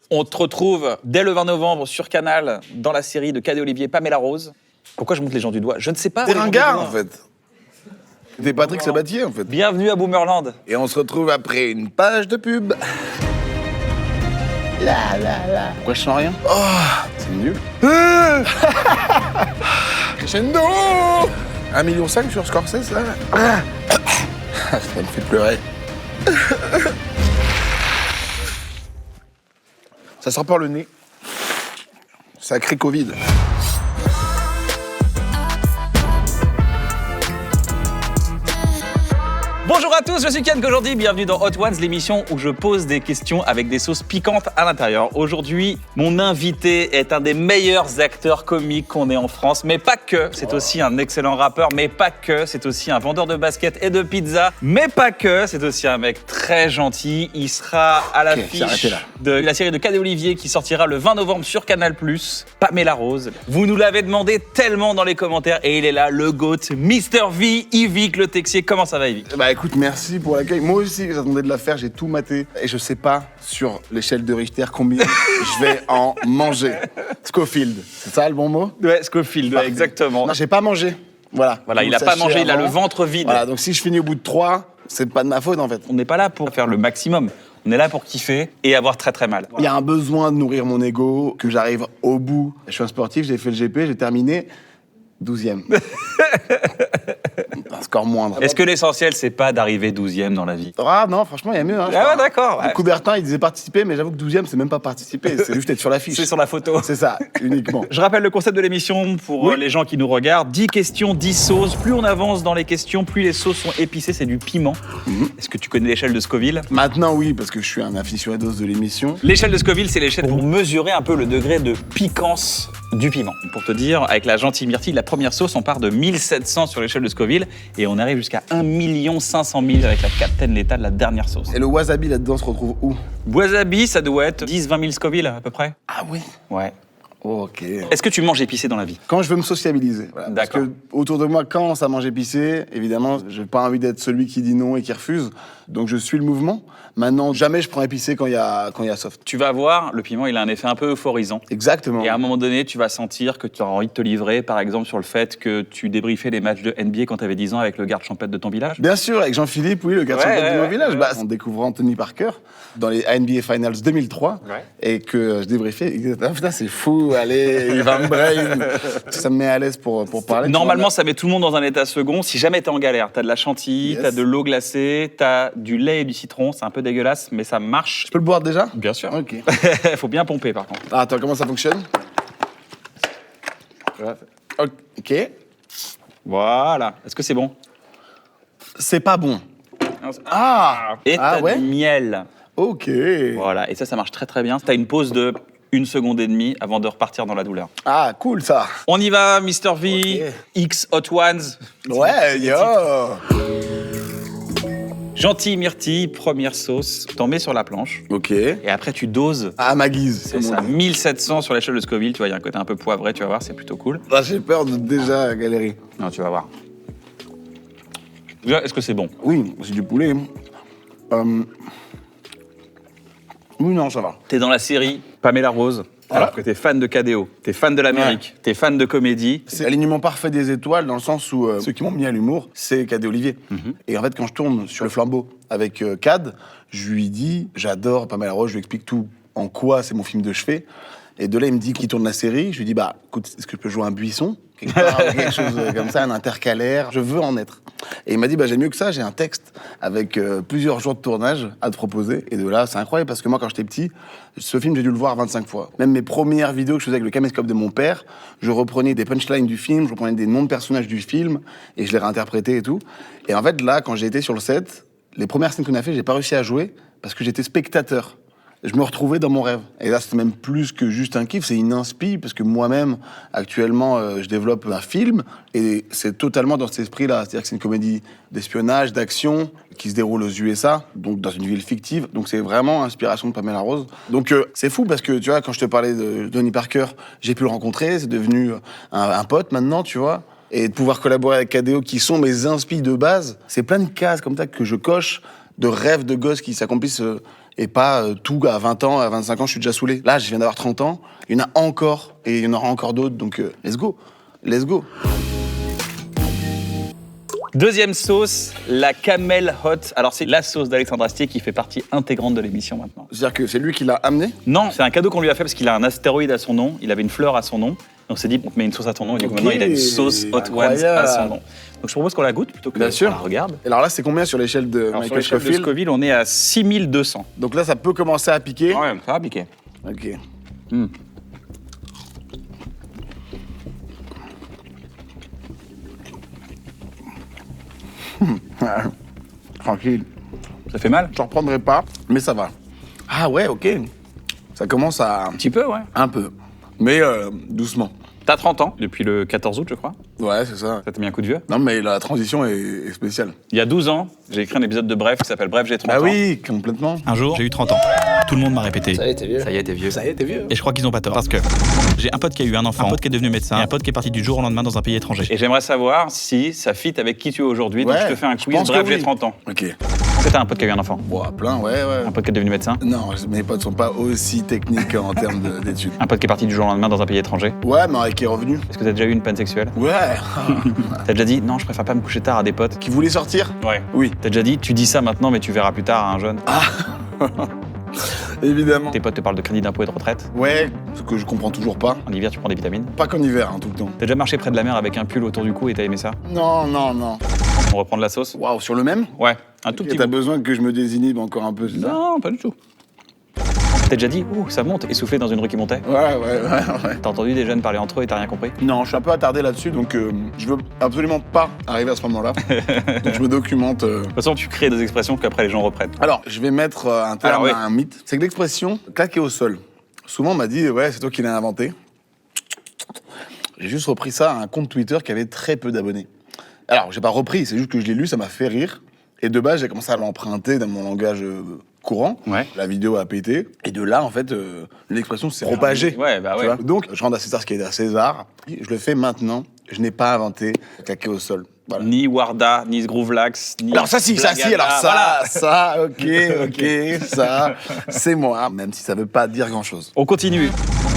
On te retrouve dès le 20 novembre sur Canal dans la série de Cadet Olivier Pamela Rose. Pourquoi je monte les gens du doigt? Je ne sais pas. T'es ringard, en fait. T'es Patrick Sabatier, en fait. Bienvenue à Boomerland. Et on se retrouve après une page de pub. Pourquoi je sens rien? Oh, c'est nul. Crescendo 1,5 million sur Scorsese, là. Ça me fait pleurer. Ça sort par le nez. Sacré Covid. Bonjour à tous, je suis Ken aujourd'hui, bienvenue dans Hot Ones, l'émission où je pose des questions avec des sauces piquantes à l'intérieur. Aujourd'hui, mon invité est un des meilleurs acteurs comiques qu'on ait en France, mais pas que. C'est aussi un excellent rappeur, mais pas que. C'est aussi un vendeur de basket et de pizza, mais pas que. C'est aussi un mec très gentil. Il sera à l'affiche de la série de Cadet Olivier qui sortira le 20 novembre sur Canal+. Pamela Rose. Vous nous l'avez demandé tellement dans les commentaires et il est là, le GOAT, Mr V, Yvick Le Texier. Comment ça va, Yvick? Bah écoute, merci pour l'accueil. Moi aussi, j'attendais de la faire, j'ai tout maté. Et je sais pas, sur l'échelle de Richter, combien je vais en manger. Scofield, c'est ça le bon mot? Ouais, Scofield, ouais, exactement. Non, j'ai pas mangé. Voilà, il a pas mangé, il a le ventre vide. Voilà, donc si je finis au bout de 3, c'est pas de ma faute en fait. On n'est pas là pour faire le maximum. On est là pour kiffer et avoir très très mal. Il y a un besoin de nourrir mon ego, que j'arrive au bout. Je suis un sportif, j'ai fait le GP, j'ai terminé 12e. Un score moindre. Est-ce que l'essentiel, c'est pas d'arriver 12e dans la vie? Ah non, franchement, il y a mieux. Hein, ah ouais, d'accord. Ouais. Coubertin, il disait participer, mais j'avoue que 12e, c'est même pas participer, c'est juste être sur l'affiche. C'est sur la photo. C'est ça, uniquement. Je rappelle le concept de l'émission pour les gens qui nous regardent. 10 questions, 10 sauces. Plus on avance dans les questions, plus les sauces sont épicées, c'est du piment. Est-ce que tu connais l'échelle de Scoville? Maintenant, oui, parce que je suis un aficionado de l'émission. L'échelle de Scoville, c'est l'échelle pour mesurer un peu le degré de piquance du piment. Pour te dire, avec la gentille myrtille, la première sauce, on part de 1700 sur l'échelle de Scoville et on arrive jusqu'à 1 500 000 avec la Captain Letta de la dernière sauce. Et le wasabi là-dedans se retrouve où? Wasabi, ça doit être 10-20 000 Scoville à peu près. Ah oui? Ouais. Ok. Est-ce que tu manges épicé dans la vie? Quand je veux me sociabiliser. Voilà. Parce D'accord. que autour de moi, quand ça mange épicé, évidemment, j'ai pas envie d'être celui qui dit non et qui refuse. Donc je suis le mouvement. Maintenant, jamais je prends épicé quand il y a soft. Tu vas voir, le piment, il a un effet un peu euphorisant. Exactement. Et à un moment donné, tu vas sentir que tu auras envie de te livrer, par exemple, sur le fait que tu débriefais les matchs de NBA quand tu avais 10 ans avec le garde champêtre de ton village. Bien sûr, avec Jean-Philippe, oui, le garde champêtre de mon village. ouais. Bah, en découvrant Tony Parker dans les NBA Finals 2003 et que je débriefais, il disait, ah, putain, c'est fou, allez, il va me brain. Ça me met à l'aise pour parler. Normalement, ça met tout le monde dans un état second. Si jamais t'es en galère, t'as de la chantilly, t'as de l'eau glacée, t'as du lait et du citron. C'est un peu dégueulasse, mais ça marche. Je peux le boire déjà? Bien sûr. Ok. Faut bien pomper, par contre. Ah, attends, comment ça fonctionne? Ok. Voilà. Est-ce que c'est bon? C'est pas bon. Et t'as ouais? du miel. Ok. Voilà. Et ça marche très très bien. T'as une pause de 1 seconde et demie avant de repartir dans la douleur. Ah, cool ça. On y va, Mr V, X Hot Ones. Ouais, yo. Gentil myrtille, première sauce. T'en mets sur la planche. Ok. Et après, tu doses. À ma guise. C'est ça, 1700 sur l'échelle de Scoville. Tu vois, il y a un côté un peu poivré, tu vas voir, c'est plutôt cool. Ah, j'ai peur de déjà galérer. Non, tu vas voir. Déjà, est-ce que c'est bon? Oui, c'est du poulet. Oui, non, ça va. T'es dans la série Pamela Rose, alors que t'es fan de KDO, t'es fan de l'Amérique, t'es fan de comédie. C'est l'alignement parfait des étoiles dans le sens où ceux qui m'ont mis à l'humour, c'est Cadet Olivier. Et en fait, quand je tourne sur le flambeau avec Cad, je lui dis, j'adore Pamela Rose, je lui explique tout en quoi c'est mon film de chevet. Et de là, il me dit qu'il tourne la série. Je lui dis, bah, écoute, est-ce que je peux jouer un buisson quelque part, ou quelque chose comme ça, un intercalaire? Je veux en être. Et il m'a dit, bah, j'ai mieux que ça, j'ai un texte avec plusieurs jours de tournage à te proposer. Et de là, c'est incroyable parce que moi, quand j'étais petit, ce film, j'ai dû le voir 25 fois. Même mes premières vidéos que je faisais avec le caméscope de mon père, je reprenais des punchlines du film, je reprenais des noms de personnages du film et je les réinterprétais et tout. Et en fait, là, quand j'ai été sur le set, les premières scènes qu'on a fait, j'ai pas réussi à jouer parce que j'étais spectateur. Je me retrouvais dans mon rêve. Et là, c'était même plus que juste un kiff, c'est une inspi, parce que moi-même, actuellement, je développe un film, et c'est totalement dans cet esprit-là. C'est-à-dire que c'est une comédie d'espionnage, d'action, qui se déroule aux USA, donc dans une ville fictive. Donc c'est vraiment inspiration de Pamela Rose. Donc c'est fou, parce que, tu vois, quand je te parlais de Tony Parker, j'ai pu le rencontrer, c'est devenu un pote maintenant, tu vois. Et de pouvoir collaborer avec KDO, qui sont mes inspi de base, c'est plein de cases comme ça que je coche, de rêves de gosses qui s'accomplissent Et pas tout à 20 ans, à 25 ans, je suis déjà saoulé. Là, je viens d'avoir 30 ans, il y en a encore, et il y en aura encore d'autres, donc let's go. Let's go. Deuxième sauce, la Camel Hot. Alors, c'est la sauce d'Alexandre Astier qui fait partie intégrante de l'émission maintenant. C'est-à-dire que c'est lui qui l'a amené? Non, c'est un cadeau qu'on lui a fait parce qu'il a un astéroïde à son nom, il avait une fleur à son nom. Donc on s'est dit, on te met une sauce à ton nom, et du coup maintenant il a une sauce Hot Ones à son nom. Donc je propose qu'on la goûte plutôt que Bien sûr. qu'on la regarde. Et alors là, c'est combien sur l'échelle de Alors, sur Michael l'échelle de Scofield? Scoville, on est à 6200. Donc là, ça peut commencer à piquer. Ouais, ça va piquer. Ok. Tranquille. Ça fait mal? Je reprendrai pas, mais ça va. Ah ouais, ok. Ça commence à... Un petit peu, ouais. Un peu. Mais doucement. T'as 30 ans, depuis le 14 août, je crois. Ouais, c'est ça. Ça t'a mis un coup de vieux. Non, mais la transition est spéciale. Il y a 12 ans, j'ai écrit un épisode de Bref qui s'appelle Bref, j'ai 30 Ah ans. oui, complètement. Un jour, j'ai eu 30 ans. Tout le monde m'a répété. Ça y est, t'es vieux. Ça y est, t'es vieux. Ça y est, t'es vieux. Et je crois qu'ils ont pas tort. Parce que j'ai un pote qui a eu un enfant, un pote qui est devenu médecin, et un pote qui est parti du jour au lendemain dans un pays étranger. Et j'aimerais savoir si ça fit avec qui tu es aujourd'hui. Donc Ouais, je te fais un je quiz pense Bref, que j'ai oui. 30 ans. Ok. Est-ce que t'as un pote qui a eu un enfant? Bon, plein, ouais. Un pote qui est devenu médecin? Non, mes potes sont pas aussi techniques en termes d'études. Un pote qui est parti du jour au lendemain dans un pays étranger? Ouais, mais qui est revenu. Est-ce que t'as déjà eu une peine sexuelle? Ouais. T'as déjà dit non, je préfère pas me coucher tard à des potes? Qui voulait sortir? Ouais. Oui. T'as déjà dit tu dis ça maintenant mais tu verras plus tard à un jeune? Évidemment. Tes potes te parlent de crédit d'impôt et de retraite? Ouais, ce que je comprends toujours pas. En hiver tu prends des vitamines? Pas qu'en hiver, hein, tout le temps. T'as déjà marché près de la mer avec un pull autour du cou et t'as aimé ça? Non. On reprend de la sauce? Waouh, sur le même? Ouais, un tout Et petit t'as goût. besoin que je me désinhibe encore un peu, c'est ça? Non, pas du tout. T'as déjà dit ouh, ça monte, essoufflé dans une rue qui montait? Ouais. T'as entendu des jeunes parler entre eux et t'as rien compris? Non, je suis un peu attardé là-dessus, donc je veux absolument pas arriver à ce moment-là. Donc je me documente. De toute façon, tu crées des expressions qu'après les gens reprennent. Alors, je vais mettre un terme Alors, oui. à un mythe. C'est que l'expression claquer au sol. Souvent, on m'a dit, ouais, c'est toi qui l'as inventé. J'ai juste repris ça à un compte Twitter qui avait très peu d'abonnés. Alors, j'ai pas repris, c'est juste que je l'ai lu, ça m'a fait rire. Et de base, j'ai commencé à l'emprunter dans mon langage courant. Ouais. La vidéo a pété. Et de là, en fait, l'expression s'est propagée. Ouais, bah Tu ouais. vois. Donc, je rends à César ce qui est à César. Je le fais maintenant. Je n'ai pas inventé claquer au sol. Voilà. Ni Warda, ni Groovelax, ni. Alors ça si, Blagada, alors voilà. ça, ok, ça, c'est moi, même si ça veut pas dire grand-chose. On continue.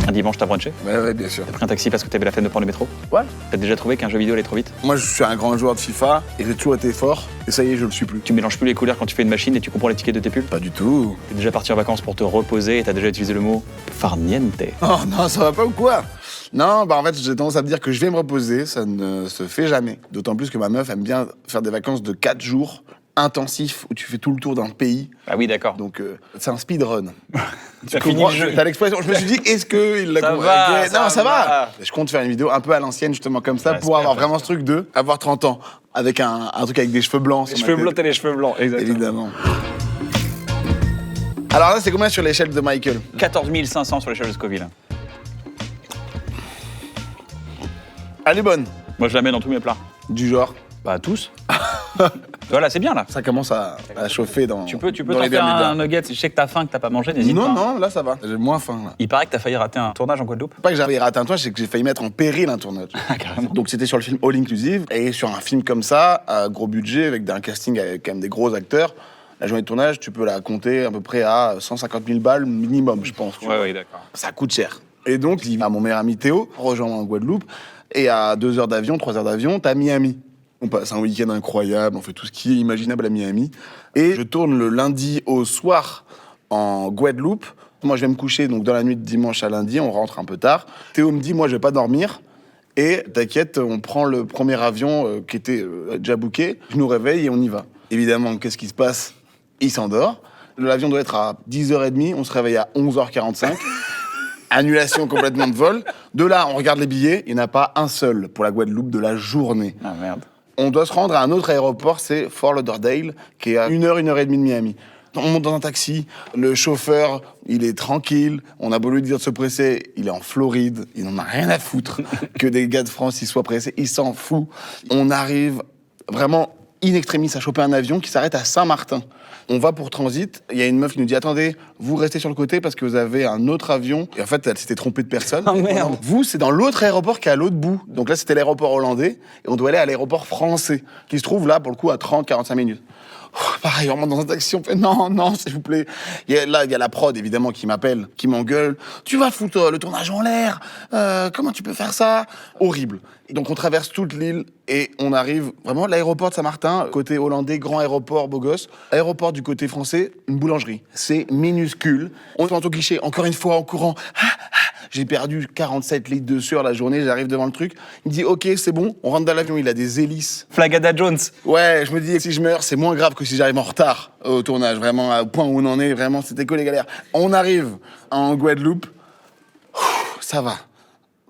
Un dimanche, t'as brunché? Ouais, bien sûr. T'as pris un taxi parce que t'avais la flemme de prendre le métro? Ouais. T'as déjà trouvé qu'un jeu vidéo allait trop vite? Moi, je suis un grand joueur de FIFA et j'ai toujours été fort. Et ça y est, je le suis plus. Tu mélanges plus les couleurs quand tu fais une machine et tu comprends l'étiquette de tes pulls? Pas du tout. T'es déjà parti en vacances pour te reposer et t'as déjà utilisé le mot farniente. Oh non, ça va pas ou quoi? Non, bah en fait, j'ai tendance à me dire que je vais me reposer, ça ne se fait jamais. D'autant plus que ma meuf aime bien faire des vacances de 4 jours intensifs où tu fais tout le tour d'un pays. Ah oui, d'accord. Donc, c'est un speedrun. T'as fini le jeu. T'as l'expression. Je me suis dit, est-ce qu'il l'a Ça compris? va, Ok, non, ça ça va. va. Je compte faire une vidéo un peu à l'ancienne, justement, comme ça, pour avoir vraiment ce truc de avoir 30 ans. Avec un truc avec des cheveux blancs. Les sur ma cheveux tête. blancs, t'as les cheveux blancs, exactement. Évidemment. Alors là, c'est combien sur l'échelle de Michael? 14 500 sur l'échelle de Scoville. Elle est bonne. Moi, je la mets dans tous mes plats. Du genre, Bah, tous. Voilà, c'est bien là. ça commence à chauffer dans Tu peux dans t'en les faire bermudas. un nugget. Je sais que t'as faim, que t'as pas mangé, n'hésite pas. Non, là, ça va. J'ai moins faim, là. Il paraît que t'as failli rater un tournage en Guadeloupe. Pas que j'avais raté un tournage, c'est que j'ai failli mettre en péril un tournage. Ah, carrément. Donc c'était sur le film All Inclusive, et sur un film comme ça, à gros budget, avec un casting avec quand même des gros acteurs, la journée de tournage, tu peux la compter à peu près à 150 000 balles minimum, je pense. tu vois. Ouais, d'accord. Ça coûte cher. Et donc, il va mon meilleur ami Théo, rejoint en Guadeloupe, et à 2 heures d'avion, 3 heures d'avion, t'as Miami. On passe un week-end incroyable, on fait tout ce qui est imaginable à Miami. Et je tourne le lundi au soir en Guadeloupe. Moi, je vais me coucher donc dans la nuit de dimanche à lundi, on rentre un peu tard. Théo me dit, moi, je vais pas dormir. Et t'inquiète, on prend le premier avion qui était déjà booké. Je nous réveille et on y va. Évidemment, qu'est-ce qui se passe? Il s'endort. L'avion doit être à 10h30, on se réveille à 11h45. Annulation complètement de vol. De là, on regarde les billets, il n'y en a pas un seul pour la Guadeloupe de la journée. Ah merde. On doit se rendre à un autre aéroport, c'est Fort Lauderdale, qui est à 1h et demie de Miami. On monte dans un taxi, le chauffeur, il est tranquille, on a beau lui dire de se presser, il est en Floride, il n'en a rien à foutre que des gars de France ils soient pressés, il s'en fout. On arrive vraiment in extremis à choper un avion qui s'arrête à Saint-Martin. On va pour transit, il y a une meuf qui nous dit « Attendez, vous restez sur le côté parce que vous avez un autre avion. » Et en fait, elle s'était trompée de personne. Oh merde. Vous, c'est dans l'autre aéroport qui est à l'autre bout. Donc là, c'était l'aéroport hollandais et on doit aller à l'aéroport français, qui se trouve là, pour le coup, à 30-45 minutes. Pareil, on monte dans un taxi, on fait non, s'il vous plaît. Il y a la prod, évidemment, qui m'appelle, qui m'engueule. Tu vas foutre le tournage en l'air. Comment tu peux faire ça? Horrible. Et donc, on traverse toute l'île et on arrive vraiment à l'aéroport de Saint-Martin, côté hollandais, grand aéroport, beau gosse. Aéroport du côté français, une boulangerie. C'est minuscule. On est au guichet, encore une fois, en courant. J'ai perdu 47 litres de sueur la journée, j'arrive devant le truc. Il me dit, OK, c'est bon, on rentre dans l'avion, il a des hélices. Flagada Jones. Ouais, je me dis, si je meurs, c'est moins grave que si j'arrive en retard au tournage. Vraiment, au point où on en est, vraiment, c'était que les galères. On arrive en Guadeloupe, ça va,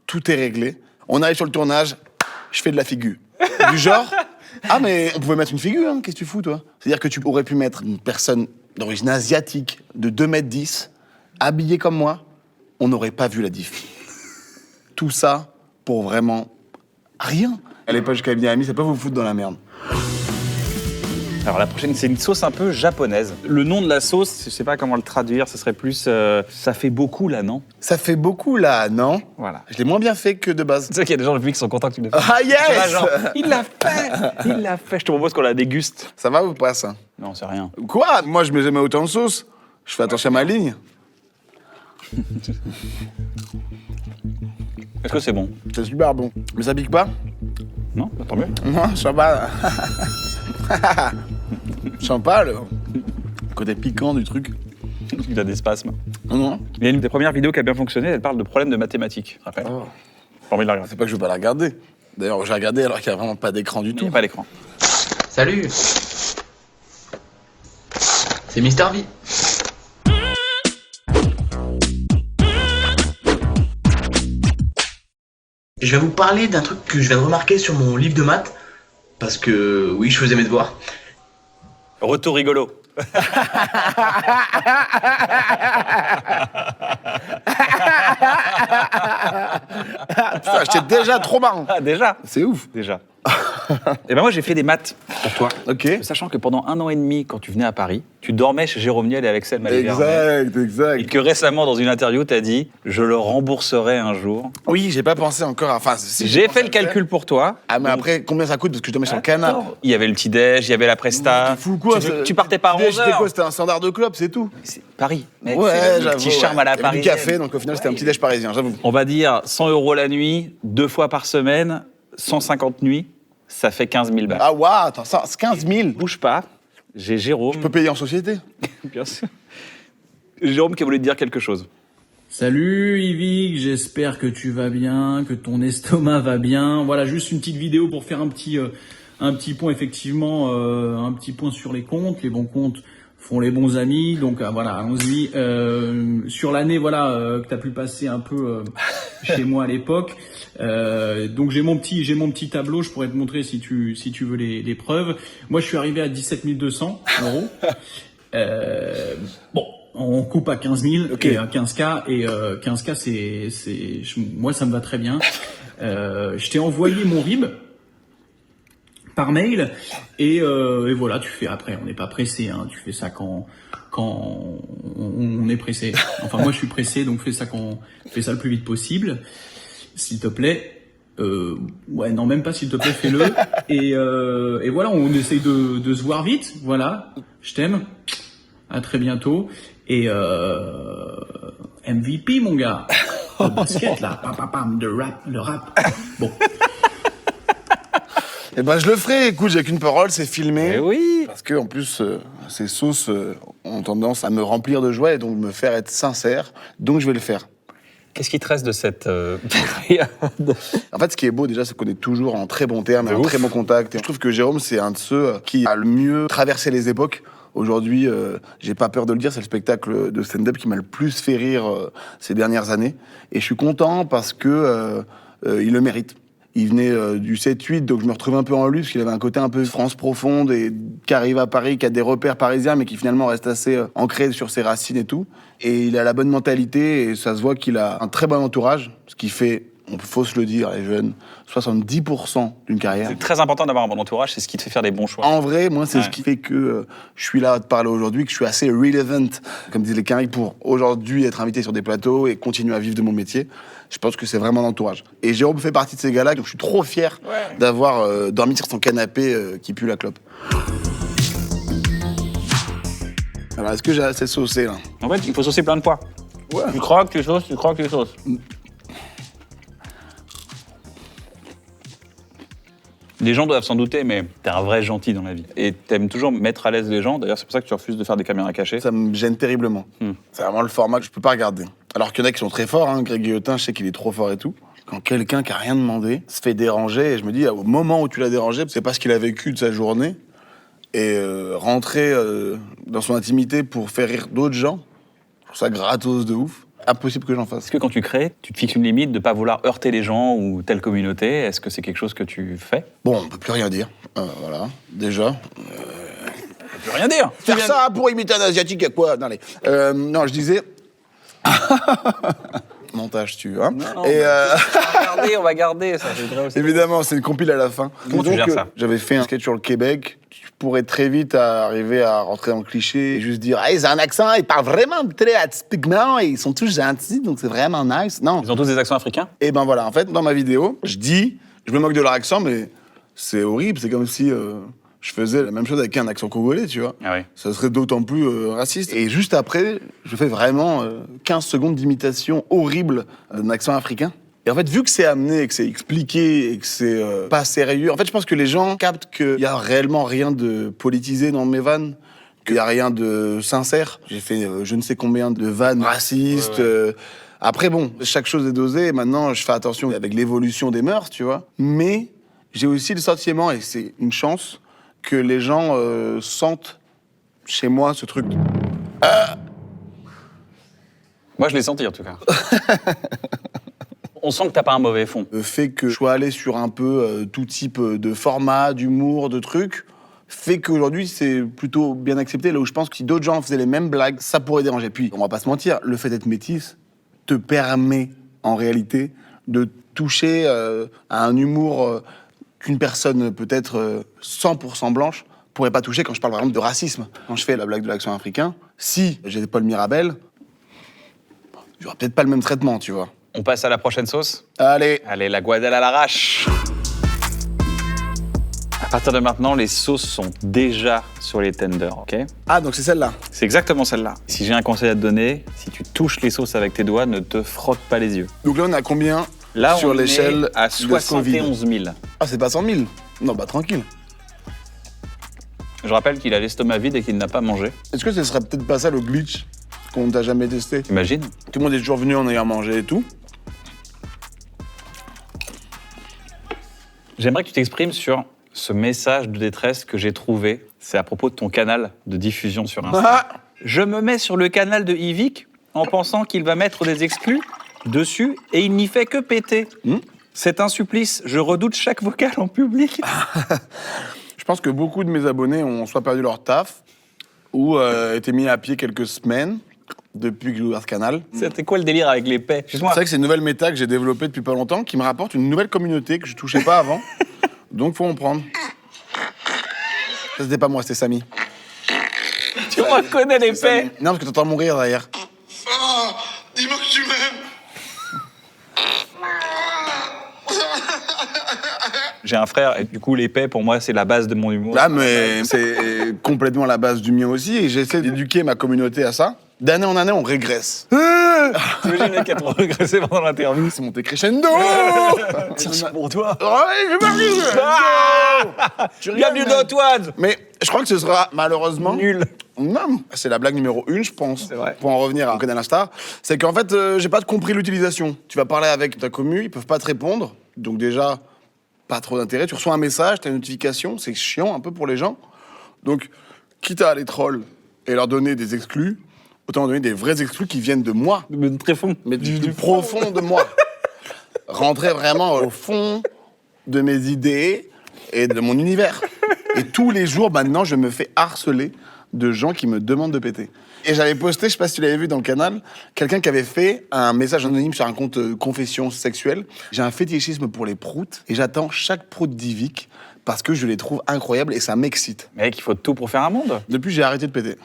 tout est réglé. On arrive sur le tournage, je fais de la figure. Du genre, mais on pouvait mettre une figure, hein, qu'est-ce que tu fous, toi? C'est-à-dire que tu aurais pu mettre une personne d'origine asiatique de 2,10 m, habillée comme moi, on n'aurait pas vu la diff. Tout ça pour vraiment rien. Allez pas jusqu'à Miami, ça peut vous foutre dans la merde. Alors la prochaine, c'est une sauce un peu japonaise. Le nom de la sauce, je sais pas comment le traduire, ce serait plus... ça fait beaucoup là, non? Ça fait beaucoup là, non? Voilà. Je l'ai moins bien fait que de base. Tu sais qu'il y a des gens depuis qui sont contents que tu le fasses. Ah yes! Genre, il l'a fait. Je te propose qu'on la déguste. Ça va ou pas, ça? Non, c'est rien. Quoi? Moi, je mets jamais autant de sauce. Je fais attention à ma ligne. Est-ce que c'est bon? C'est super bon. Mais ça pique pas? Non, bah, tant mieux. Non, je sens pas. Je sens pas le côté piquant du truc. Il a des spasmes. Non. Il y a une des premières vidéos qui a bien fonctionné, elle parle de problèmes de mathématiques. Rappelle. Oh. Pas envie de la regarder. C'est pas que je veux pas la regarder. D'ailleurs, j'ai regardé alors qu'il y a vraiment pas d'écran du Il n'y tout. a pas l'écran. Salut, c'est Mister V. Je vais vous parler d'un truc que je viens de remarquer sur mon livre de maths, parce que oui, je faisais mes devoirs. Retour rigolo. Putain, j'étais déjà trop marrant. Ah, déjà? C'est ouf. Déjà. Et ben moi, j'ai fait des maths pour toi. Ok. Sachant que pendant 1 an et demi, quand tu venais à Paris, tu dormais chez Jérôme Niel et Axel Mallet-Vernet. Exact. Et que récemment, dans une interview, tu as dit « Je le rembourserai un jour Oui, j'ai pas pensé encore. Enfin, ». si J'ai pensé fait à le calcul pour toi. Ah, mais Donc, après, combien ça coûte? Parce que je te mets sur le canapé. il y avait le petit-déj, il y avait la presta. T'es fou, quoi? Tu partais pas à 11 C'était quoi? heures. C'était un standard de club, c'est tout. C'est Paris, mec. Ouais, c'est le j'avoue. petit charme à la Il y avait du parisienne. café, donc au final, c'était un petit déj parisien, j'avoue. On va dire 100 € la nuit, 2 fois par semaine, 150 nuits, ça fait 15 000 balles. Ah, waouh, attends, ça, c'est 15 000. Bouge pas, j'ai Jérôme. Je peux payer en société. Bien sûr. Jérôme qui voulait te dire quelque chose. Salut Yvick, j'espère que tu vas bien, que ton estomac va bien. Voilà, juste une petite vidéo pour faire un petit point effectivement, un petit point sur les comptes. Les bons comptes font les bons amis, donc voilà, allons-y. Sur l'année, voilà, que t'as pu passer un peu chez moi à l'époque. Donc j'ai mon petit tableau, je pourrais te montrer si tu veux les preuves. Moi, je suis arrivé à 17 200 €. Bon. On coupe à 15 000 Okay. et à 15K et 15K moi ça me va très bien. Je t'ai envoyé mon RIB par mail et voilà, tu fais après, on n'est pas pressé, hein, tu fais ça quand on est pressé. Enfin moi je suis pressé, donc fais ça le plus vite possible, s'il te plaît. Ouais, non, même pas s'il te plaît, fais-le. Et voilà, on essaye de se voir vite. Voilà, je t'aime. À très bientôt. Et MVP, mon gars. Le basket, là. Pam, pam, pam, le rap. Bon. Eh ben, je le ferai. Écoute, j'ai qu'une parole, c'est filmer. Eh oui. Parce que, en plus, ces sauces ont tendance à me remplir de joie et donc me faire être sincère. Donc, je vais le faire. Qu'est-ce qui te reste de cette période? En fait, ce qui est beau, déjà, c'est qu'on est toujours en très bon terme et De en ouf. très bon contact. Et je trouve que Jérôme, c'est un de ceux qui a le mieux traversé les époques. Aujourd'hui, j'ai pas peur de le dire, c'est le spectacle de stand-up qui m'a le plus fait rire ces dernières années. Et je suis content parce que il le mérite. Il venait du 7-8, donc je me retrouve un peu en lui, parce qu'il avait un côté un peu France profonde, et qui arrive à Paris, qui a des repères parisiens, mais qui finalement reste assez ancré sur ses racines et tout. Et il a la bonne mentalité, et ça se voit qu'il a un très bon entourage, ce qui fait faut se le dire, les jeunes, 70% d'une carrière. C'est très important d'avoir un bon entourage, c'est ce qui te fait faire des bons choix. En vrai, moi, c'est ce qui fait que je suis là à te parler aujourd'hui, que je suis assez relevant, comme disaient les Canaries, pour aujourd'hui être invité sur des plateaux et continuer à vivre de mon métier. Je pense que c'est vraiment l'entourage. Et Jérôme fait partie de ces gars-là, donc je suis trop fier d'avoir dormi sur son canapé qui pue la clope. Alors, est-ce que j'ai assez saucé, là? En fait, il faut saucer plein de fois. Ouais. Tu croques, tu sauces, tu croques, tu sauces. Les gens doivent s'en douter, mais t'es un vrai gentil dans la vie. Et t'aimes toujours mettre à l'aise les gens. D'ailleurs, c'est pour ça que tu refuses de faire des caméras cachées. Ça me gêne terriblement. C'est vraiment le format que je peux pas regarder. Alors qu'il y en a qui sont très forts, hein. Greg Guillotin, je sais qu'il est trop fort et tout. Quand quelqu'un qui a rien demandé se fait déranger, et je me dis, au moment où tu l'as dérangé, c'est pas ce qu'il a vécu de sa journée, et rentrer dans son intimité pour faire rire d'autres gens, je trouve ça gratos de ouf. Impossible que j'en fasse. Est-ce que quand tu crées, tu te fixes une limite de pas vouloir heurter les gens ou telle communauté? Est-ce que c'est quelque chose que tu fais? Bon, on peut plus rien dire. Voilà, déjà. Tu peux rien dire. Faire ça pour imiter un asiatique, à quoi? Non, non, je disais... Montage, tu hein. Non, et on va garder ça. évidemment, c'est une compile à la fin. Comment tu Disons gères que ça? J'avais fait un sketch sur le Québec. Tu pourrais très vite arriver à rentrer dans le cliché et juste dire hey, ils ont un accent, ils parlent vraiment très atypiquement et ils sont tous gentils, donc c'est vraiment nice. Non. Ils ont tous des accents africains? Et ben voilà, en fait, dans ma vidéo, je me moque de leur accent, mais c'est horrible. C'est comme si je faisais la même chose avec un accent congolais, tu vois. Ah oui. Ça serait d'autant plus raciste. Et juste après, je fais vraiment 15 secondes d'imitation horrible d'un accent africain. Et en fait, vu que c'est amené, que c'est expliqué et que c'est pas sérieux, en fait, je pense que les gens captent qu'il y a réellement rien de politisé dans mes vannes, qu'il y a rien de sincère. J'ai fait je ne sais combien de vannes racistes. Après, bon, chaque chose est dosée. Et maintenant, je fais attention avec l'évolution des mœurs, tu vois. Mais j'ai aussi le sentiment, et c'est une chance, que les gens sentent chez moi ce truc. Moi, je l'ai senti en tout cas. On sent que t'as pas un mauvais fond. Le fait que je sois allé sur un peu tout type de format, d'humour, de trucs, fait qu'aujourd'hui, c'est plutôt bien accepté. Là où je pense que si d'autres gens faisaient les mêmes blagues, ça pourrait déranger. Puis, on va pas se mentir, le fait d'être métisse te permet, en réalité, de toucher à un humour qu'une personne peut-être 100% blanche pourrait pas toucher quand je parle par exemple de racisme. Quand je fais la blague de l'accent africain, si j'étais Paul Mirabel, j'aurais peut-être pas le même traitement, tu vois. On passe à la prochaine sauce? Allez. Allez, la Guadelle à l'arrache. À partir de maintenant, les sauces sont déjà sur les tenders, ok? Ah, donc c'est celle-là. C'est exactement celle-là. Si j'ai un conseil à te donner, si tu touches les sauces avec tes doigts, ne te frotte pas les yeux. Donc là, on a combien Là, sur on l'échelle est à de Scoville 71 000. Ah, c'est pas 100 000. Non, bah tranquille. Je rappelle qu'il a l'estomac vide et qu'il n'a pas mangé. Est-ce que ce serait peut-être pas ça le glitch qu'on t'a jamais testé? Imagine. Tout le monde est toujours venu en ayant mangé et tout. J'aimerais que tu t'exprimes sur ce message de détresse que j'ai trouvé. C'est à propos de ton canal de diffusion sur Insta. Ah Je me mets sur le canal de Yvick en pensant qu'il va mettre des exclus dessus et il n'y fait que péter. C'est un supplice. Je redoute chaque vocal en public. Je pense que beaucoup de mes abonnés ont soit perdu leur taf ou été mis à pied quelques semaines depuis que j'ai ouvert ce canal. C'était quoi le délire avec les paix? C'est vrai que c'est une nouvelle méta que j'ai développée depuis pas longtemps qui me rapporte une nouvelle communauté que je touchais pas avant. Donc faut en prendre. Ça c'était pas moi, c'était Samy. Tu reconnais les paix? Non, parce que t'entends mon rire derrière. Oh, dis-moi que tu m'aimes. J'ai un frère et du coup les paix pour moi c'est la base de mon humour. Là, mais c'est complètement la base du mien aussi et j'essaie d'éduquer ma communauté à ça. D'année en année, on régresse. T'imagines le mec qui a trop régressé pendant l'interview? C'est monté crescendo. Tiens, pour toi. Ouais, je m'arrive. Bienvenue dans Antoine. Mais je crois que ce sera malheureusement Nul. Non, c'est la blague numéro 1, je pense. C'est vrai. Pour en revenir à Canal Star, c'est qu'en fait, j'ai pas compris l'utilisation. Tu vas parler avec ta commu, ils peuvent pas te répondre. Donc déjà, pas trop d'intérêt. Tu reçois un message, t'as une notification, c'est chiant un peu pour les gens. Donc, quitte à aller troll et leur donner des exclus, autant donner des vrais exclus qui viennent de moi. De très fond. Mais du profond de moi. Rentrer vraiment au fond de mes idées et de mon univers. Et tous les jours, maintenant, je me fais harceler de gens qui me demandent de péter. Et j'avais posté, je sais pas si tu l'avais vu dans le canal, quelqu'un qui avait fait un message anonyme sur un compte confession sexuelle. J'ai un fétichisme pour les proutes et j'attends chaque prout d'Yvick parce que je les trouve incroyables et ça m'excite. Mec, il faut tout pour faire un monde. Depuis, j'ai arrêté de péter.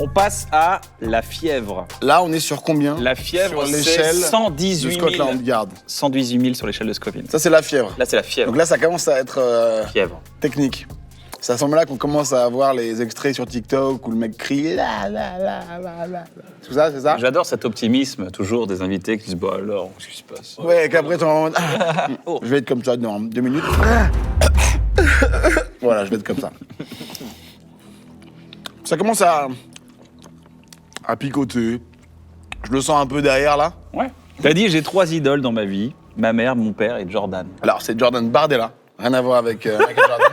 On passe à la fièvre. Là, on est sur combien? La fièvre, sur c'est l'échelle 118 de 000. Scotland Yard. 118 000 sur l'échelle de Scoville. Ça, c'est la fièvre. Là, c'est la fièvre. Donc là, ça commence à être Fièvre. technique. C'est à ce moment-là qu'on commence à avoir les extraits sur TikTok où le mec crie la la la la la. Tout ça, c'est ça? J'adore cet optimisme, toujours des invités qui disent bah alors, qu'est-ce qui se passe? Ouais, qu'après, tu en mode, Oh. je vais être comme ça dans 2 minutes. Voilà, je vais être comme ça. Ça commence à picoter. Je le sens un peu derrière, là. Ouais. T'as dit j'ai 3 idoles dans ma vie, ma mère, mon père et Jordan. Alors, c'est Jordan Bardella. Rien à voir avec Michael Jordan.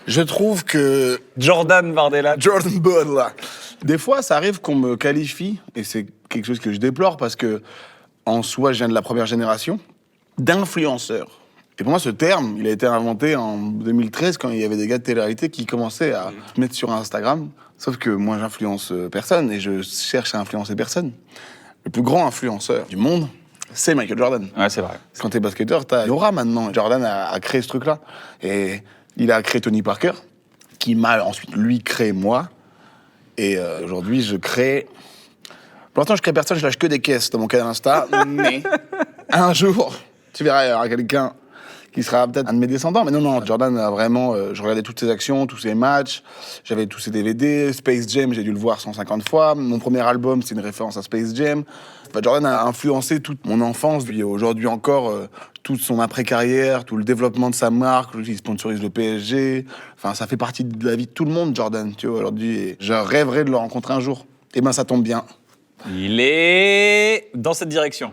Je trouve que Jordan Bardella. Jordan Bardella. Des fois, ça arrive qu'on me qualifie, et c'est quelque chose que je déplore parce que, en soi, je viens de la première génération, d'influenceur. Et pour moi, ce terme, il a été inventé en 2013 quand il y avait des gars de télé-réalité qui commençaient à se mettre sur Instagram. Sauf que moi, j'influence personne et je cherche à influencer personne. Le plus grand influenceur du monde, c'est Michael Jordan. Ouais, c'est vrai. Quand t'es basketteur, t'as l'aura maintenant. Jordan a créé ce truc-là. Et il a créé Tony Parker, qui m'a ensuite, lui, créé moi. Et aujourd'hui, je crée... Pour l'instant, je crée personne, je lâche que des caisses dans mon canal Insta. Mais un jour, tu verras, il y aura quelqu'un qui sera peut-être un de mes descendants. Mais non, Jordan a vraiment... je regardais toutes ses actions, tous ses matchs. J'avais tous ses DVD. Space Jam, j'ai dû le voir 150 fois. Mon premier album, c'est une référence à Space Jam. Enfin, Jordan a influencé toute mon enfance. Puis aujourd'hui encore, toute son après-carrière, tout le développement de sa marque. Il sponsorise le PSG. Enfin, ça fait partie de la vie de tout le monde, Jordan, tu vois, aujourd'hui. Et je rêverais de le rencontrer un jour. Et ben, ça tombe bien. Il est dans cette direction.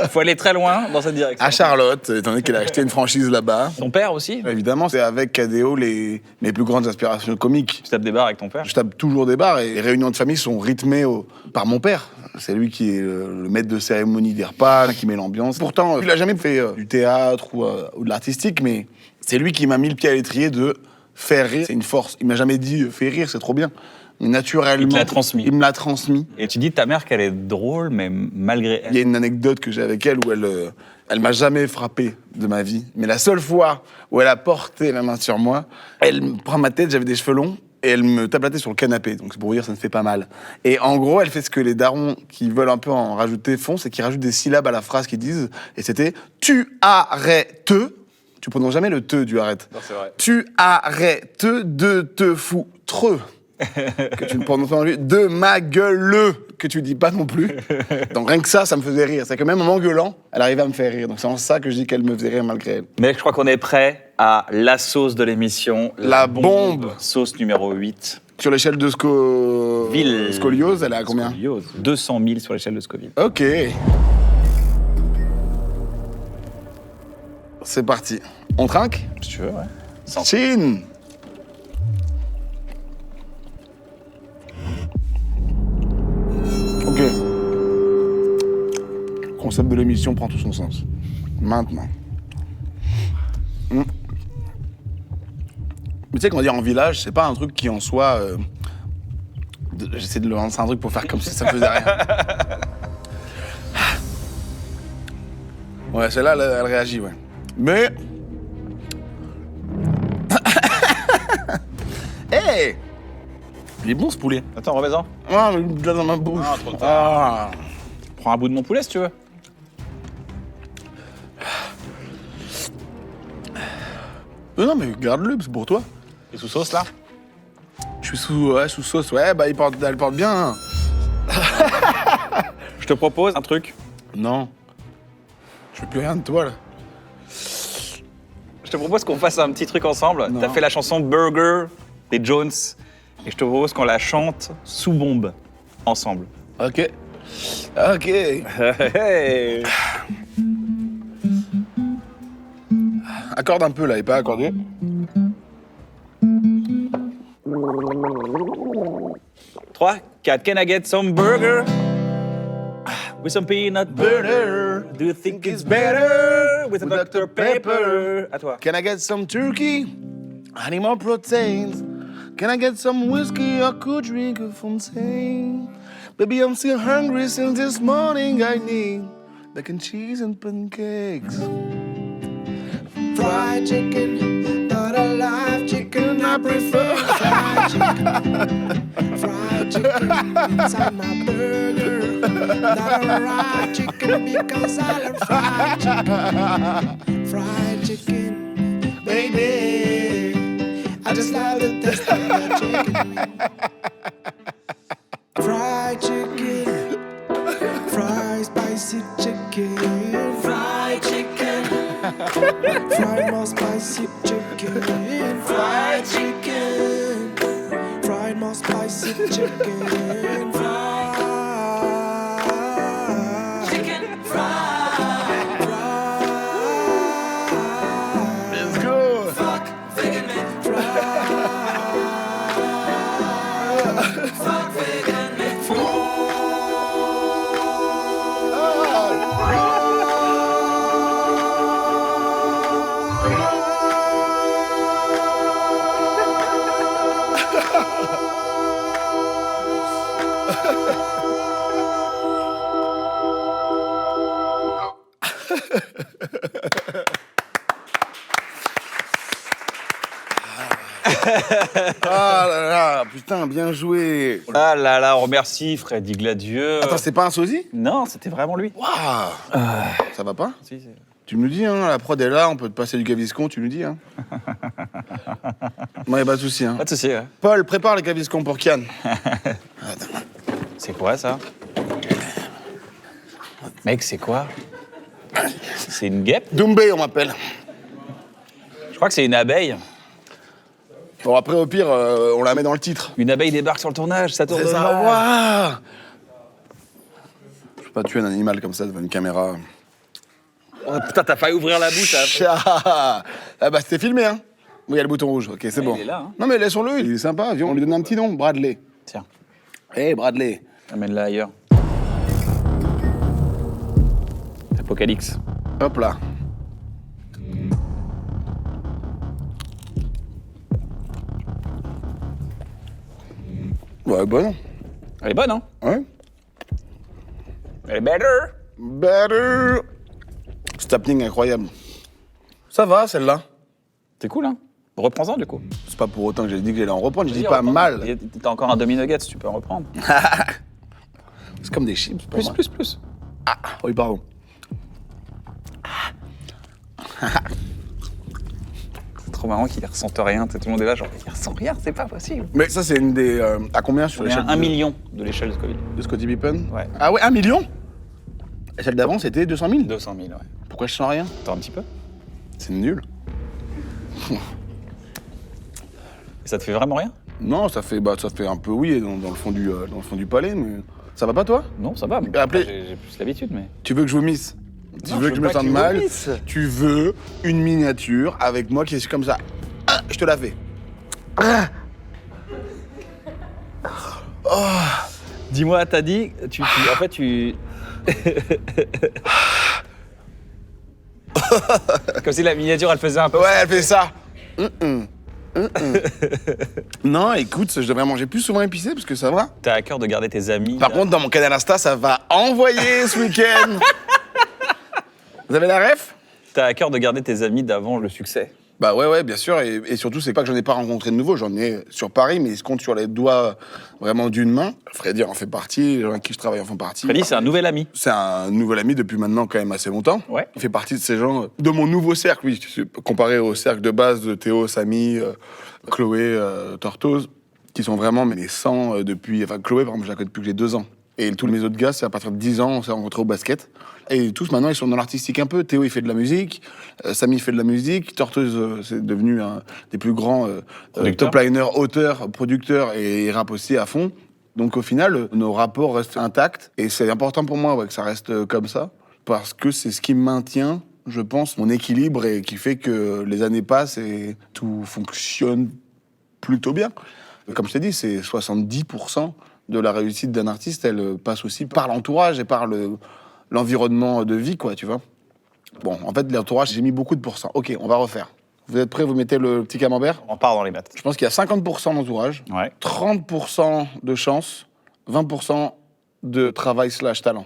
Il faut aller très loin dans cette direction. À Charlotte, étant donné qu'elle a acheté une franchise là-bas. Ton père aussi? Évidemment, c'est avec KDO mes plus grandes aspirations comiques. Tu tapes des barres avec ton père? Je tape toujours des bars et les réunions de famille sont rythmées par mon père. C'est lui qui est le maître de cérémonie des repas, qui met l'ambiance. Pourtant, il a jamais fait du théâtre ou de l'artistique, mais c'est lui qui m'a mis le pied à l'étrier de faire rire. C'est une force. Il m'a jamais dit « fais rire, c'est trop bien ». Naturellement. Il te l'a transmis. Il me l'a transmis. Et tu dis de ta mère qu'elle est drôle, mais malgré elle. Il y a une anecdote que j'ai avec elle où elle m'a jamais frappé de ma vie. Mais la seule fois où elle a porté la main sur moi, elle me prend ma tête, j'avais des cheveux longs, et elle me tape la tête sur le canapé. Donc c'est pour dire ça ne fait pas mal. Et en gros, elle fait ce que les darons qui veulent un peu en rajouter font, c'est qu'ils rajoutent des syllabes à la phrase qu'ils disent. Et c'était « tu arrêtes ». Tu prononces jamais le « te » du « arrête ». Non, c'est vrai. « Tu arrêtes de te foutre ». Que tu ne prononces pas non plus, de ma gueule, que tu dis pas non plus. Donc rien que ça me faisait rire. C'est que même en m'engueulant, elle arrivait à me faire rire. Donc c'est en ça que je dis qu'elle me faisait rire malgré elle. Mais je crois qu'on est prêt à la sauce de l'émission. La bombe. Sauce numéro 8. Sur l'échelle de Scoliose, elle est à combien? Scoliose. 200 000 sur l'échelle de Scoville. Ok. C'est parti. On trinque? Si tu veux, ouais. Sans- Chine. Ok. Le concept de l'émission prend tout son sens. Maintenant. Mais tu sais, quand on dit en village, c'est pas un truc qui en soi. J'essaie de le lancer un truc pour faire comme si ça faisait rien. Ouais, celle-là, elle réagit, ouais. Mais. Hey! Il est bon ce poulet. Attends, remets-en. Ah, mais il est dans ma bouche. Ah, trop tard. Ah. Prends un bout de mon poulet si tu veux. Non, mais garde-le, c'est pour toi. Et sous sauce là? Je suis sous sauce, ouais, bah elle porte bien. Hein. Je te propose un truc. Non. Je veux plus rien de toi, là. Je te propose qu'on fasse un petit truc ensemble. Non. T'as fait la chanson Burger des Jones. Et je te propose qu'on la chante sous bombe. Ensemble. Ok. Ok. Hey. Accorde un peu, là, et pas accordé. Trois, quatre. Can I get some burger? With some peanut butter. Do you think it's better with a Dr. Pepper? À toi. Can I get some turkey? Animal proteins. Can I get some whiskey or could drink a fontaine? Baby, I'm still hungry since this morning. I need bacon, cheese, and pancakes. Fried chicken, not a live chicken. I prefer fried chicken. Fried chicken inside my burger. Not a raw chicken because I love fried chicken. Fried chicken, baby. I just love the taste of the chicken. Fried chicken, fried spicy chicken, fried chicken, fried more spicy chicken, fried chicken, fried more spicy chicken, fried chicken, fried, fried. Let's go. Fuck vegan man, fried. Fuck vegan man, Ah là là, putain, bien joué. Ah là là, on remercie Freddy Gladieux. Attends, c'est pas un sosie? Non, c'était vraiment lui. Waouh. Ça va pas? Si, si. Tu me le dis, hein, la prod est là, on peut te passer du gaviscon, tu nous dis, hein. Moi, y'a pas de souci, hein. Pas de souci. Ouais. Paul, prépare les gaviscons pour Kian. C'est quoi ça? Mec, c'est quoi? C'est une guêpe? Doumbé, on m'appelle. Je crois que c'est une abeille. Bon, après, au pire, on la met dans le titre. Une abeille débarque sur le tournage, ça tourne. C'est ça, mal. waouh. Je peux pas tuer un animal comme ça devant une caméra. Oh, putain, t'as failli ouvrir la bouche. Ah bah, c'était filmé, hein. Oui, il y a le bouton rouge, ok, c'est Ouais, bon. il est là, hein. Non, mais laissons-le, il est sympa. Viens, on lui donne un petit nom, Bradley. Tiens, Hé, Bradley. amène-la ailleurs. Apocalypse. Hop là. Ouais, bon. Elle est bonne, hein? Ouais. Elle est better. Better. Stapling incroyable. Ça va, celle-là. C'est cool, hein? Reprends-en, du coup. C'est pas pour autant que j'ai dit que j'allais en reprendre, je dis Vas-y, pas reprends. mal. T'as encore un demi-nugget, tu peux en reprendre. C'est comme des chips, pour Plus, moi. plus. Ah, oui, pardon. C'est trop marrant qu'il ressente rien. Tout le monde est là, genre, il ressent rien, c'est pas possible. Mais ça, c'est une des... à combien sur On est à l'échelle 1 million de l'échelle de Scoville. de Scottie Pippen? Ouais. Ah ouais, 1 million? Et celle d'avant, c'était 200 000? 200 000, ouais. Pourquoi je sens rien? Attends un petit peu. C'est nul. Et ça te fait vraiment rien? Non, ça fait un peu oui dans le fond du palais, mais ça va pas toi? Non, ça va. Mais Appelez- j'ai plus l'habitude, mais. Tu veux que je vomisse? Tu Non, veux je que je veux me pas sente qu'il mal? vomisse. Tu veux une miniature avec moi qui est comme ça? Ah, je te la fais. Ah. Dis-moi, t'as dit, en fait, comme si la miniature, elle faisait un peu. Ouais, elle fait ça. Non, écoute, je devrais manger plus souvent épicé parce que ça va. T'as à cœur de garder tes amis. Par contre, dans mon canal Insta, ça va envoyer ce week-end. Vous avez la ref? T'as à cœur de garder tes amis d'avant le succès. Bah ouais, bien sûr. Et surtout, c'est pas que j'en ai pas rencontré de nouveaux. J'en ai sur Paris, mais ils se comptent sur les doigts vraiment d'une main. Freddy en fait partie, les gens avec qui je travaille en font partie. Freddy, c'est un nouvel ami. C'est un nouvel ami depuis maintenant quand même assez longtemps. Ouais. Il fait partie de ces gens, de mon nouveau cercle, oui, comparé au cercle de base de Théo, Samy, Chloé, Tortoise, qui sont vraiment mes sangs depuis... Enfin, Chloé, par exemple, je la connais depuis que j'ai 2 ans. Et tous mes autres gars, c'est à partir de 10 ans, on s'est rencontrés au basket. Et tous, maintenant, ils sont dans l'artistique un peu. Théo, il fait de la musique. Samy fait de la musique. Tortoise, c'est devenu un des plus grands top liners, auteurs, producteurs et il rappe aussi à fond. Donc, au final, nos rapports restent intacts. Et c'est important pour moi que ça reste comme ça. Parce que c'est ce qui maintient, je pense, mon équilibre et qui fait que les années passent et tout fonctionne plutôt bien. Comme je t'ai dit, c'est 70% de la réussite d'un artiste, elle passe aussi par l'entourage et par l'environnement de vie, quoi, tu vois. Bon, en fait, l'entourage, j'ai mis beaucoup de pourcents. Ok, on va refaire. Vous êtes prêts? Vous mettez le petit camembert? On part dans les maths. Je pense qu'il y a 50% d'entourage, Ouais. 30% de chance, 20% de travail / talent.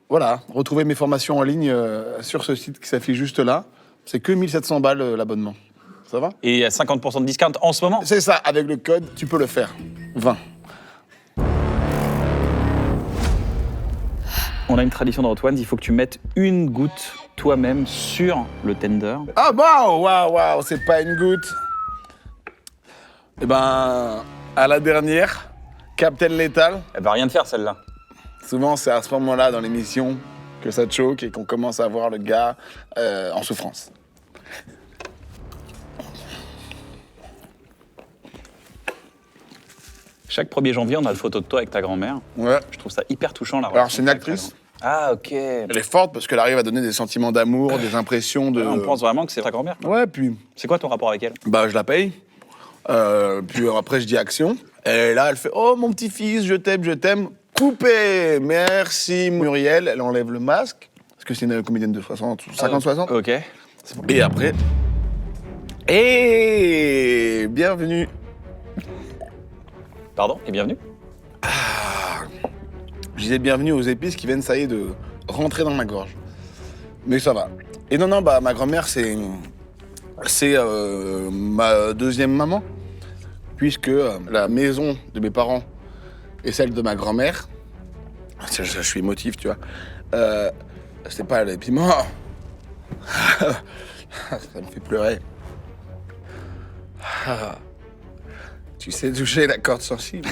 Voilà, retrouvez mes formations en ligne sur ce site qui s'affiche juste là. C'est que 1700 balles l'abonnement. Ça va? Et il y a 50% de discount en ce moment. C'est ça, avec le code, tu peux le faire. 20. On a une tradition dans Hot Ones, il faut que tu mettes une goutte toi-même sur le tender. Ah waouh, c'est pas une goutte. Eh ben, à la dernière, Captain Lethal. Elle va rien te faire celle-là. Souvent, c'est à ce moment-là dans l'émission que ça te choque et qu'on commence à voir le gars en souffrance. Chaque 1er janvier, on a une photo de toi avec ta grand-mère. Ouais. Je trouve ça hyper touchant. La Alors, c'est une relation avec ta actrice. grand-mère. Ah, ok. Elle est forte parce qu'elle arrive à donner des sentiments d'amour, des impressions de... On pense vraiment que c'est ta grand-mère. Ouais, puis C'est quoi ton rapport avec elle? bah, je la paye. Puis après, je dis action. Et là, elle fait « Oh, mon petit-fils, je t'aime, je t'aime. » Coupé. Merci, Muriel. Elle enlève le masque. Parce que c'est une comédienne de 50-60. Ok. Et après... Et bienvenue. Pardon, et bienvenue. Je disais bienvenue aux épices qui viennent, ça y est, de rentrer dans ma gorge. Mais ça va. Et non, bah, ma grand-mère, c'est ma deuxième maman. Puisque la maison de mes parents et celle de ma grand-mère, je suis émotif, tu vois, c'est pas les piments. Ça me fait pleurer. Tu sais toucher la corde sensible.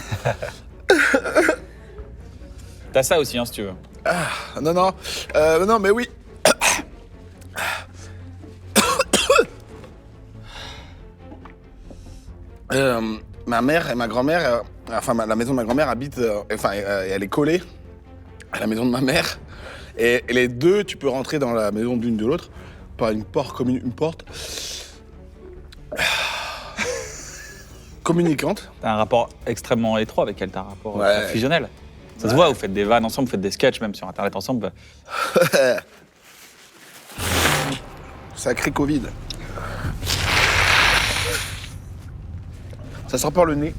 T'as ça aussi, hein, si tu veux. Non, mais oui. Ma mère et ma grand-mère, la maison de ma grand-mère habite, elle est collée à la maison de ma mère. Et les deux, tu peux rentrer dans la maison d'une de l'autre par une porte, comme une porte communicante. T'as un rapport extrêmement étroit avec elle, t'as un rapport Ouais. fusionnel. Ça se voit, vous faites des vannes ensemble, vous faites des sketchs même sur Internet ensemble. Sacré Covid. Ça sort par le nez.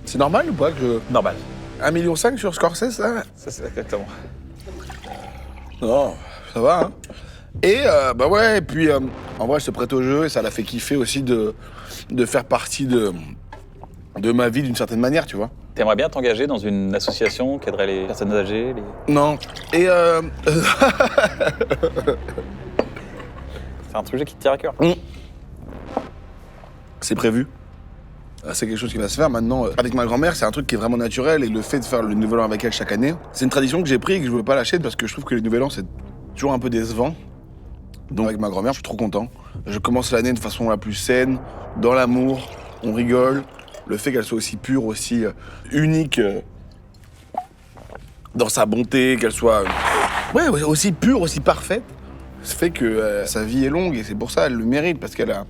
C'est normal ou pas que Normal. 1,5 million sur Scorsese, ça? Ça, c'est exactement. Non, ça va, hein. Et bah ouais, et puis en vrai, je se prête au jeu et ça l'a fait kiffer aussi de faire partie de ma vie d'une certaine manière, tu vois. T'aimerais bien t'engager dans une association qui aiderait les personnes âgées, Non. Et C'est un sujet qui te tient à cœur. c'est prévu. C'est quelque chose qui va se faire maintenant. Avec ma grand-mère, c'est un truc qui est vraiment naturel et le fait de faire le Nouvel An avec elle chaque année, c'est une tradition que j'ai prise et que je ne veux pas lâcher parce que je trouve que le Nouvel An, c'est toujours un peu décevant. Donc avec ma grand-mère, je suis trop content. Je commence l'année de façon la plus saine, dans l'amour, on rigole. Le fait qu'elle soit aussi pure, aussi unique dans sa bonté, qu'elle soit aussi pure, aussi parfaite, ça fait que sa vie est longue et c'est pour ça qu'elle le mérite parce qu'elle a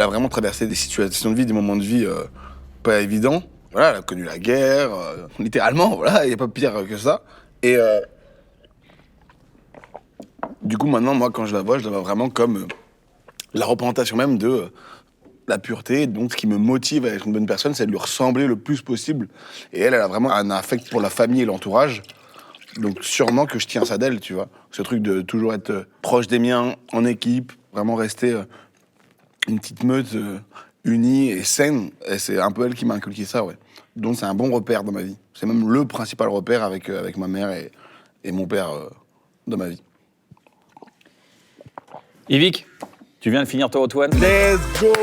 vraiment traversé des situations de vie, des moments de vie pas évidents. Voilà, elle a connu la guerre, littéralement, voilà, il n'y a pas pire que ça. Et du coup, maintenant, moi, quand je la vois vraiment comme la représentation même de la pureté. Donc, ce qui me motive à être une bonne personne, c'est de lui ressembler le plus possible. Et elle a vraiment un affect pour la famille et l'entourage. Donc, sûrement que je tiens ça d'elle, tu vois. Ce truc de toujours être proche des miens, en équipe, vraiment rester une petite meute unie et saine. Et c'est un peu elle qui m'a inculqué ça, ouais. Donc, c'est un bon repère dans ma vie. C'est même le principal repère avec ma mère et mon père dans ma vie. Yvick, tu viens de finir ton Hot One. Let's go!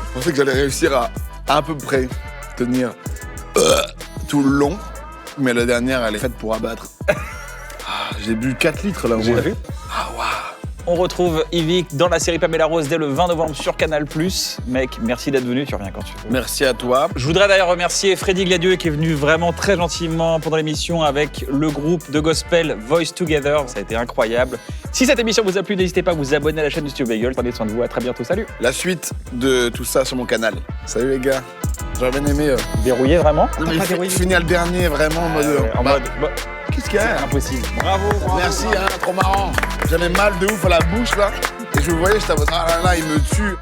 Je pensais que j'allais réussir à peu près tenir tout le long, mais la dernière, elle est faite pour abattre. J'ai bu 4 litres là. J'ai ouais. vu. Ah, waouh! On retrouve Yvick dans la série Pamela Rose dès le 20 novembre sur Canal+. Mec, merci d'être venu, tu reviens quand tu veux. Merci à toi. Je voudrais d'ailleurs remercier Freddy Gladieux qui est venu vraiment très gentiment pendant l'émission avec le groupe de gospel Voice Together. Ça a été incroyable. Si cette émission vous a plu, n'hésitez pas à vous abonner à la chaîne du Studio Bagel. Prenez soin de vous, à très bientôt, salut. La suite de tout ça sur mon canal. Salut les gars. J'aurais bien aimé. Verrouillé vraiment? Non, mais finir le dernier vraiment en mode. Qu'est-ce qu'il y a? Impossible. Bravo. Merci, hein, trop marrant. J'avais mal de ouf à la bouche là. Et je le voyais, j'étais en mode, ah là là, il me tue.